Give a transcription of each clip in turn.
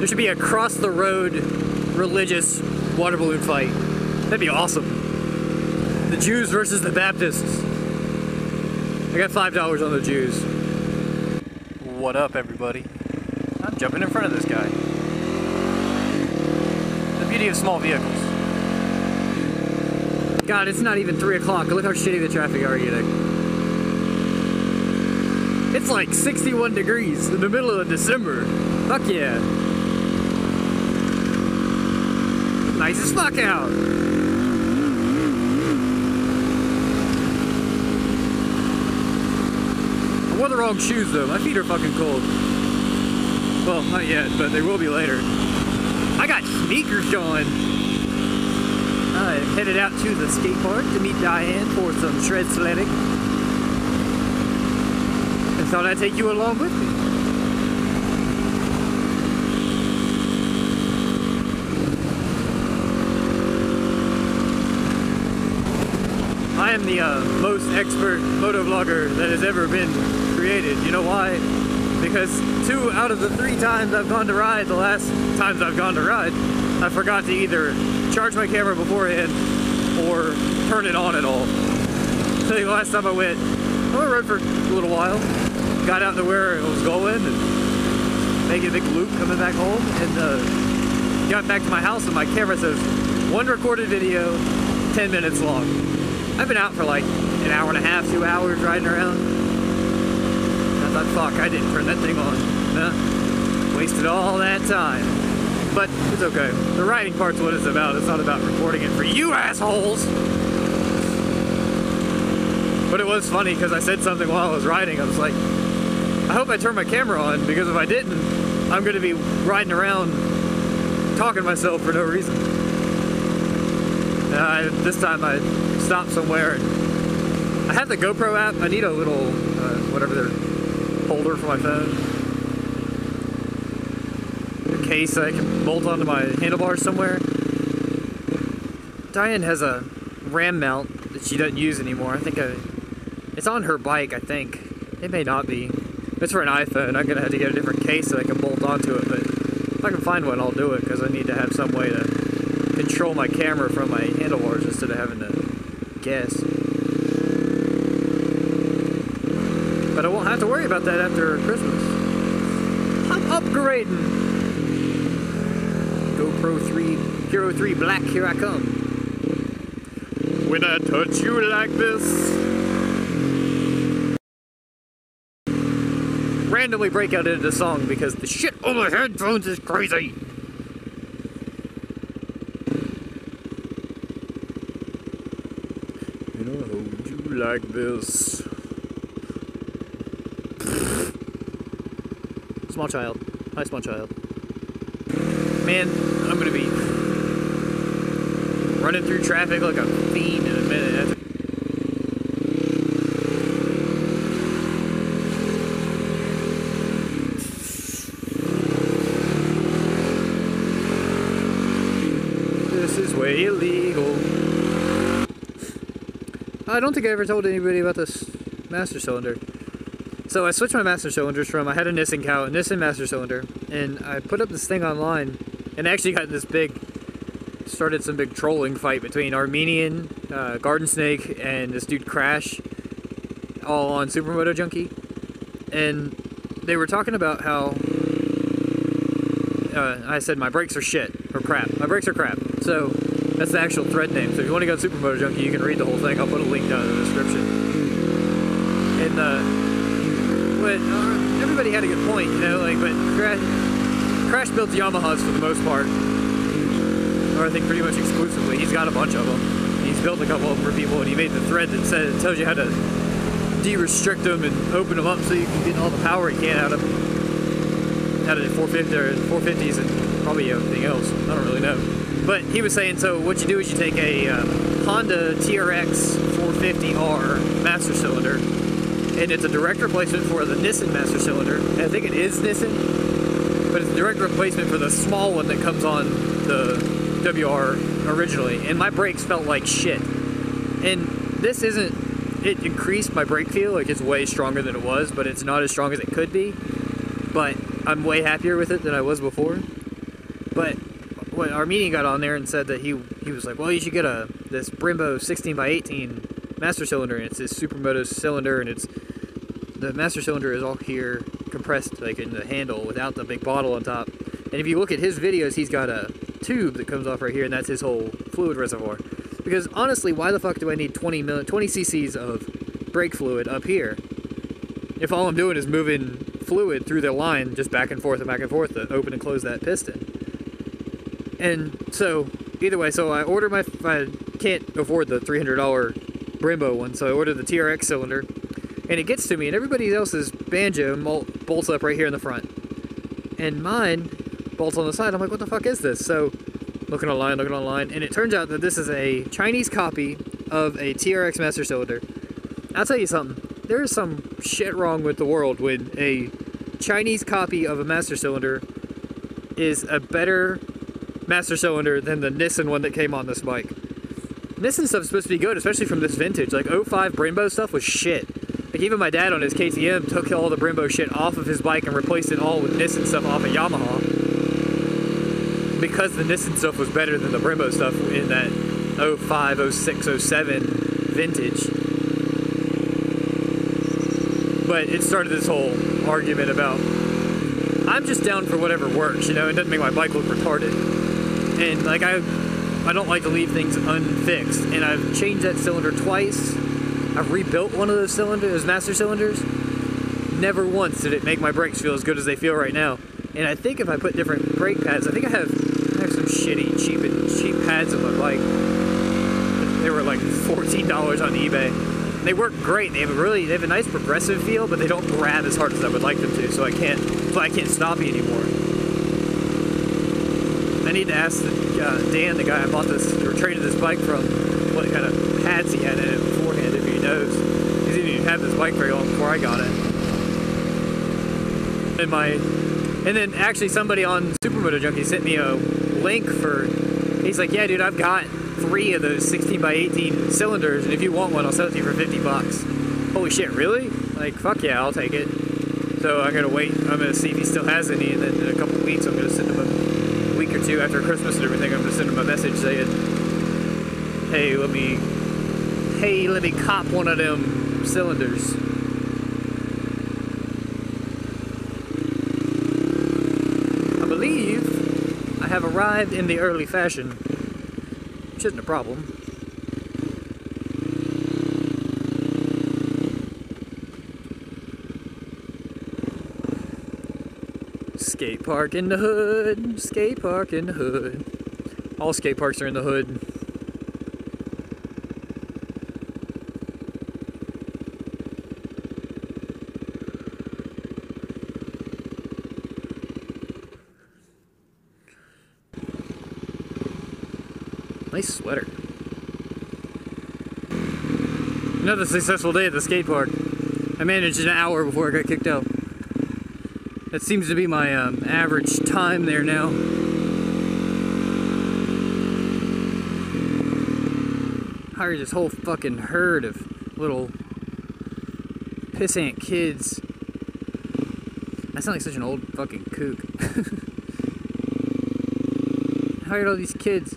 There should be a cross the road religious water balloon fight. That'd be awesome. The Jews versus the Baptists. I got $5 on the Jews. What up, everybody? I'm jumping in front of this guy. The beauty of small vehicles. God, it's not even 3 o'clock. Look how shitty the traffic are getting. It's like 61 degrees in the middle of December. Fuck yeah. Nice as fuck out. I wore the wrong shoes though. My feet are fucking cold. Well, not yet, but they will be later. I got sneakers on. I headed out to the skate park to meet Diane for some shred sledding. And thought I'd take you along with me. I am the most expert motovlogger that has ever been created. You know why? Because 2 out of the 3 times I've gone to ride, the last times I've gone to ride, I forgot to either charge my camera beforehand or turn it on at all. So the last time I rode for a little while, got out to where I was going and making a big loop coming back home, and got back to my house and my camera says 1 recorded video, 10 minutes long. I've been out for like an hour and a half, 2 hours riding around. And I thought, fuck, I didn't turn that thing on. Huh? Wasted all that time. But it's okay. The riding part's what it's about. It's not about recording it for you assholes. But it was funny because I said something while I was riding. I was like, I hope I turn my camera on, because if I didn't, I'm going to be riding around talking to myself for no reason. This time I stopped somewhere and I had the GoPro app. I need a little, whatever their holder for my phone. A case I can bolt onto my handlebars somewhere. Diane has a RAM mount that she doesn't use anymore. I think it's on her bike, I think. It may not be. It's for an iPhone. I'm gonna have to get a different case so I can bolt onto it, but if I can find one, I'll do it, because I need to have some way to control my camera from my handlebars instead of having to guess. But I won't have to worry about that after Christmas. I'm upgrading! GoPro 3, Hero 3 Black, here I come. When I touch you like this. Randomly break out into song because the shit on my headphones is crazy. And I'll hold you like this. Small child. Hi, small child. Man, I'm gonna be running through traffic like a fiend in a minute. This is way illegal. I don't think I ever told anybody about this master cylinder. So I switched my master cylinders from, I had a Nissan master cylinder, and I put up this thing online, and actually got this started some big trolling fight between Armenian, Garden Snake, and this dude Crash, all on Supermoto Junkie. And they were talking about how, I said my brakes are shit, or crap. My brakes are crap. So that's the actual thread name. So if you want to go to Supermoto Junkie, you can read the whole thing. I'll put a link down in the description. And, but everybody had a good point, you know, like, but Crash builds Yamahas for the most part, or I think pretty much exclusively. He's got a bunch of them. He's built a couple of them for people, and he made the thread that tells you how to de-restrict them and open them up so you can get all the power you can out of 450s and probably everything else. I don't really know. But he was saying, so what you do is you take a Honda TRX 450R master cylinder, and it's a direct replacement for the Nissan master cylinder. And I think it is Nissan, but it's a direct replacement for the small one that comes on the WR originally. And my brakes felt like shit. And this isn't, it increased my brake feel, like it's way stronger than it was, but it's not as strong as it could be. But I'm way happier with it than I was before. But when our meeting got on there and said that he was like, well, you should get this Brembo 16x18 master cylinder, and it's this Supermoto cylinder, and the master cylinder is all here compressed like in the handle without the big bottle on top. And if you look at his videos, he's got a tube that comes off right here, and that's his whole fluid reservoir. Because honestly, why the fuck do I need 20 cc's of brake fluid up here if all I'm doing is moving fluid through the line just back and forth to open and close that piston? And so either way, so I ordered I can't afford the $300 Brembo one, so I ordered the TRX cylinder, and it gets to me, and everybody else's Banjo bolts up right here in the front, and mine bolts on the side. I'm like, what the fuck is this? So looking online, and it turns out that this is a Chinese copy of a TRX master cylinder. I'll tell you something, there is some shit wrong with the world when a Chinese copy of a master cylinder is a better master cylinder than the Nissan one that came on this bike. Nissan stuff's supposed to be good, especially from this vintage. Like 05 Brembo stuff was shit. Like even my dad on his KTM took all the Brembo shit off of his bike and replaced it all with Nissan stuff off of Yamaha, because the Nissan stuff was better than the Brembo stuff in that 05, 06, 07 vintage. But it started this whole argument about, I'm just down for whatever works, you know, it doesn't make my bike look retarded. And like I don't like to leave things unfixed, and I've changed that cylinder twice. I've rebuilt one of those master cylinders. Never once did it make my brakes feel as good as they feel right now. And I think if I put different brake pads, I have some shitty, cheap pads on my bike. They were like $14 on eBay. They work great. They have a nice progressive feel, but they don't grab as hard as I would like them to. So I can't stop you anymore. I need to ask Dan, the guy I bought this or traded this bike from, what kind of pads he had in it beforehand, if he knows. He didn't even have this bike very long before I got it. And then actually somebody on Supermoto Junkie sent me a link he's like, yeah dude, I've got 3 of those 16x18 cylinders, and if you want one, I'll sell it to you for $50. Holy shit, really? Like, fuck yeah, I'll take it. So I'm gonna wait, I'm gonna see if he still has any, and then in a couple of weeks I'm gonna send him a week or two after Christmas and everything, I'm gonna send him a message saying, hey, let me cop one of them cylinders. I believe I have arrived in the early fashion, which isn't a problem. Skate park in the hood, skate park in the hood. All skate parks are in the hood. Nice sweater. Another successful day at the skate park. I managed an hour before I got kicked out. That seems to be my average time there now. Hired this whole fucking herd of little pissant kids. I sound like such an old fucking kook. Hired all these kids.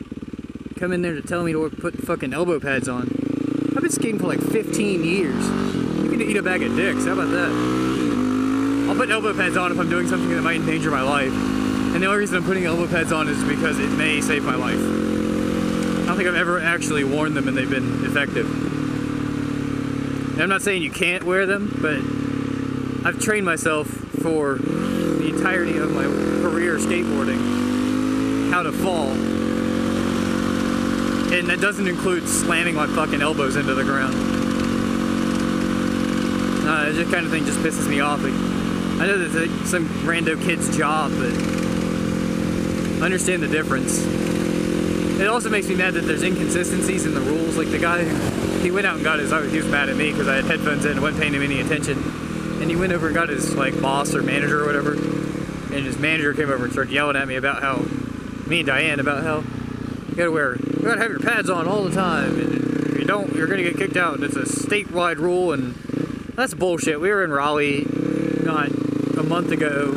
Come in there to tell me to put fucking elbow pads on. I've been skating for like 15 years. You can eat a bag of dicks, how about that? I'll put elbow pads on if I'm doing something that might endanger my life. And the only reason I'm putting elbow pads on is because it may save my life. I don't think I've ever actually worn them and they've been effective. And I'm not saying you can't wear them, but I've trained myself for the entirety of my career skateboarding how to fall. And that doesn't include slamming my fucking elbows into the ground. This kind of thing just pisses me off. Like, I know that's like some rando kid's job, but I understand the difference. It also makes me mad that there's inconsistencies in the rules. Like the guy, he went out and got his, he was mad at me because I had headphones in and wasn't paying him any attention. And he went over and got his like boss or manager or whatever. And his manager came over and started yelling at me about how, me and Diane, about how you gotta have your pads on all the time. And if you don't, you're gonna get kicked out. And it's a statewide rule, and that's bullshit. We were in Raleigh not a month ago,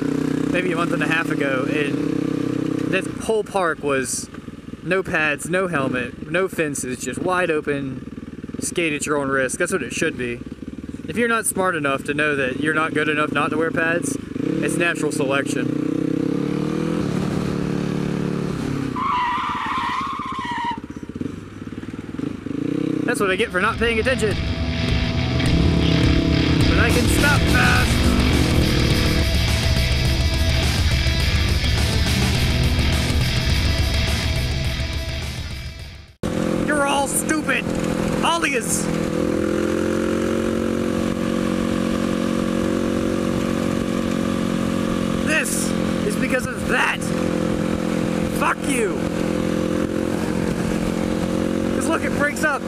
maybe a month and a half ago, and This whole park was no pads, no helmet, no fences, just wide open, skate at your own risk. That's what it should be. If you're not smart enough to know that you're not good enough not to wear pads, it's natural selection. That's what I get for not paying attention. But I can stop fast. You're all stupid. All of yous. This is because of that. Fuck you. Because look, it breaks up.